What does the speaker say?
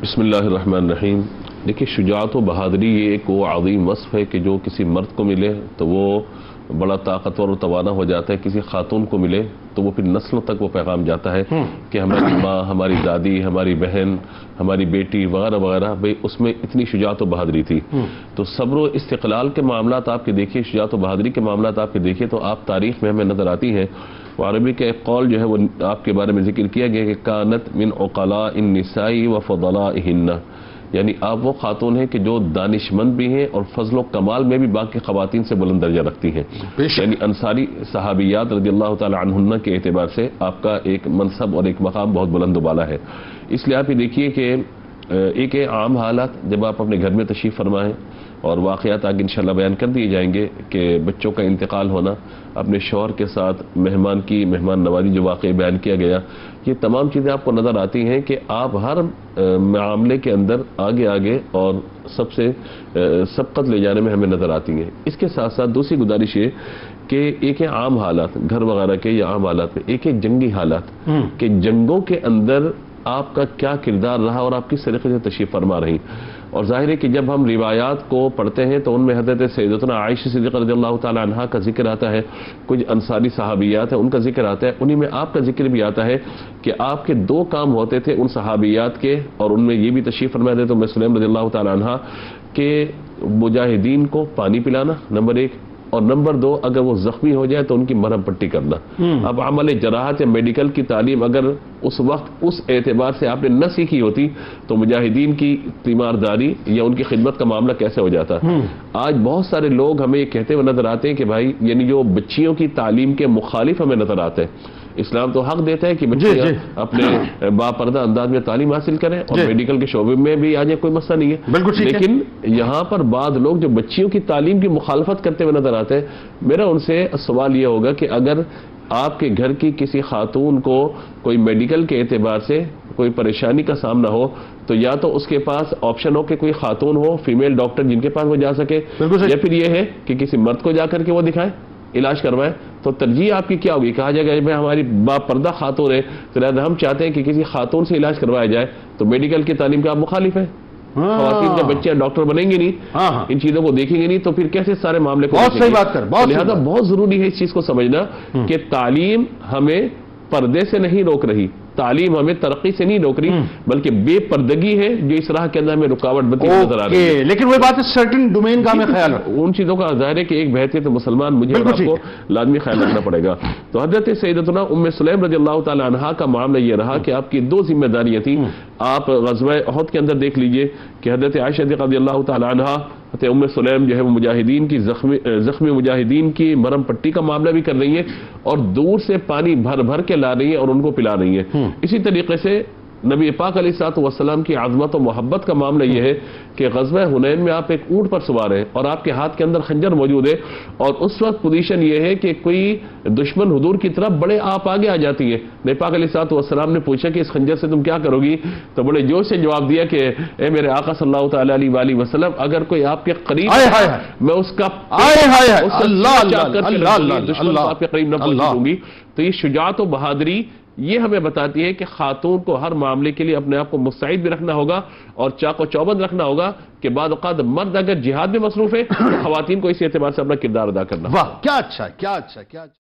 بسم اللہ الرحمن الرحیم۔ دیکھیے، شجاعت و بہادری یہ ایک وہ عظیم وصف ہے کہ جو کسی مرد کو ملے تو وہ بڑا طاقتور و توانا ہو جاتا ہے، کسی خاتون کو ملے تو وہ پھر نسلوں تک وہ پیغام جاتا ہے کہ ہماری ماں، ہماری دادی، ہماری بہن، ہماری بیٹی وغیرہ وغیرہ، بھئی اس میں اتنی شجاعت و بہادری تھی۔ تو صبر و استقلال کے معاملات آپ کے دیکھیے، شجاعت و بہادری کے معاملات آپ کے دیکھیے تو آپ تاریخ میں ہمیں نظر آتی ہیں۔ وہ عربی کا ایک قول جو ہے وہ آپ کے بارے میں ذکر کیا گیا کہ کانت من عقلاء النساء و فضلائہن، یعنی آپ وہ خاتون ہیں کہ جو دانش مند بھی ہیں اور فضل و کمال میں بھی باقی خواتین سے بلند درجہ رکھتی ہیں۔ یعنی انصاری صحابیات رضی اللہ تعالی عنہن کے اعتبار سے آپ کا ایک منصب اور ایک مقام بہت بلند و بالا ہے۔ اس لیے آپ یہ دیکھیے کہ ایک عام حالات جب آپ اپنے گھر میں تشریف فرمائیں، اور واقعات آگے انشاءاللہ بیان کر دیے جائیں گے کہ بچوں کا انتقال ہونا، اپنے شوہر کے ساتھ مہمان نوازی جو واقعہ بیان کیا گیا، یہ تمام چیزیں آپ کو نظر آتی ہیں کہ آپ ہر معاملے کے اندر آگے اور سب سے سبقت لے جانے میں ہمیں نظر آتی ہیں۔ اس کے ساتھ ساتھ دوسری گزارش یہ کہ ایک عام حالات گھر وغیرہ کے یا عام حالات میں، ایک جنگی حالات کہ جنگوں کے اندر آپ کا کیا کردار رہا اور آپ کس طریقے سے تشریف فرما رہی۔ اور ظاہر ہے کہ جب ہم روایات کو پڑھتے ہیں تو ان میں حضرت سیدتنا عائشہ صدیقہ رضی اللہ تعالی عنہا کا ذکر آتا ہے، کچھ انصاری صحابیات ہیں ان کا ذکر آتا ہے، انہی میں آپ کا ذکر بھی آتا ہے کہ آپ کے دو کام ہوتے تھے ان صحابیات کے، اور ان میں یہ بھی تشریف فرماتے تھے ام سلیم رضی اللہ تعالی عنہا کہ مجاہدین کو پانی پلانا نمبر 1، اور نمبر 2 اگر وہ زخمی ہو جائے تو ان کی مرہم پٹی کرنا۔ اب عمل جراحت یا میڈیکل کی تعلیم اگر اس وقت اس اعتبار سے آپ نے نہ سیکھی ہوتی تو مجاہدین کی تیمارداری یا ان کی خدمت کا معاملہ کیسے ہو جاتا۔ آج بہت سارے لوگ ہمیں یہ کہتے ہوئے نظر آتے ہیں کہ بھائی، یعنی جو بچیوں کی تعلیم کے مخالف ہمیں نظر آتے ہیں۔ اسلام تو حق دیتا ہے کہ بچے اپنے باپردہ انداز میں تعلیم حاصل کریں اور میڈیکل کے شعبے میں بھی آ جائے، کوئی مسئلہ نہیں ہے، لیکن یہاں پر بعض لوگ جو بچیوں کی تعلیم کی مخالفت کرتے ہوئے نظر آتے ہیں، میرا ان سے سوال یہ ہوگا کہ اگر آپ کے گھر کی کسی خاتون کو کوئی میڈیکل کے اعتبار سے کوئی پریشانی کا سامنا ہو تو یا تو اس کے پاس آپشن ہو کہ کوئی خاتون ہو، فیمیل ڈاکٹر جن کے پاس وہ جا سکے، یا پھر یہ ہے کہ کسی مرد کو جا کر کے وہ دکھائیں، علاج کروائیں، تو ترجیح آپ کی کیا ہوگی؟ کہا جائے گا کہ ہماری باپردہ خاتون ہے تو لہٰذا ہم چاہتے ہیں کہ کسی خاتون سے علاج کروایا جائے، تو میڈیکل کی تعلیم کا آپ مخالف ہیں۔ خواتین جب بچے ڈاکٹر بنیں گے نہیں، ان چیزوں کو دیکھیں گے نہیں، تو پھر کیسے سارے معاملے کو بہت صحیح بات کر، لہذا بہت ضروری ہے اس چیز کو سمجھنا کہ تعلیم ہمیں پردے سے نہیں روک رہی، تعلیم ہمیں ترقی سے نہیں روک رہی، بلکہ بے پردگی ہے جو اس راہ کے اندر ہمیں رکاوٹ بنتی نظر آ رہی ہے۔ لیکن وہ بات ہے سرٹن ڈومین کا ہمیں خیال رکھو، ان چیزوں کا ظاہر ہے کہ ایک بحیثیت مسلمان مجھے اور آپ کو لازمی خیال رکھنا پڑے گا۔ تو حضرت سیدتنا ام سلیم رضی اللہ تعالی عنہا کا معاملہ یہ رہا کہ آپ کی 2 ذمہ داریاں تھیں۔ آپ غزوہ احد کے اندر دیکھ لیجئے کہ حضرت عائشہ رضی اللہ تعالی عنہا، حضرت ام سلیم جو ہے وہ مجاہدین کی زخمی مجاہدین کی مرہم پٹی کا معاملہ بھی کر رہی ہیں اور دور سے پانی بھر کے لا رہی ہیں اور ان کو پلا رہی ہیں۔ اسی طریقے سے نبی پاک علیہ الصلوۃ والسلام کی عظمت و محبت کا معاملہ یہ ہے کہ غزوہ حنین میں آپ ایک اونٹ پر سوار ہیں اور آپ کے ہاتھ کے اندر خنجر موجود ہے، اور اس وقت پوزیشن یہ ہے کہ کوئی دشمن حضور کی طرف بڑے آپ آگے آ جاتی ہیں۔ نبی پاک علیہ الصلوۃ والسلام نے پوچھا کہ اس خنجر سے تم کیا کرو گی؟ تو بڑے جوش سے جواب دیا کہ اے میرے آقا صلی اللہ تعالی علیہ وآلہ وسلم، اگر کوئی آپ کے قریب میں اس کا دشمن آپ کے قریب نہ پہنچوں گی۔ تو یہ شجاعت و بہادری یہ ہمیں بتاتی ہے کہ خاتون کو ہر معاملے کے لیے اپنے آپ کو مستعد بھی رکھنا ہوگا اور چاق و چوبند رکھنا ہوگا کہ بعض اوقات مرد اگر جہاد میں مصروف ہے تو خواتین کو اس اعتبار سے اپنا کردار ادا کرنا۔ واہ، کیا اچھا ہے، کیا اچھا، کیا اچھا۔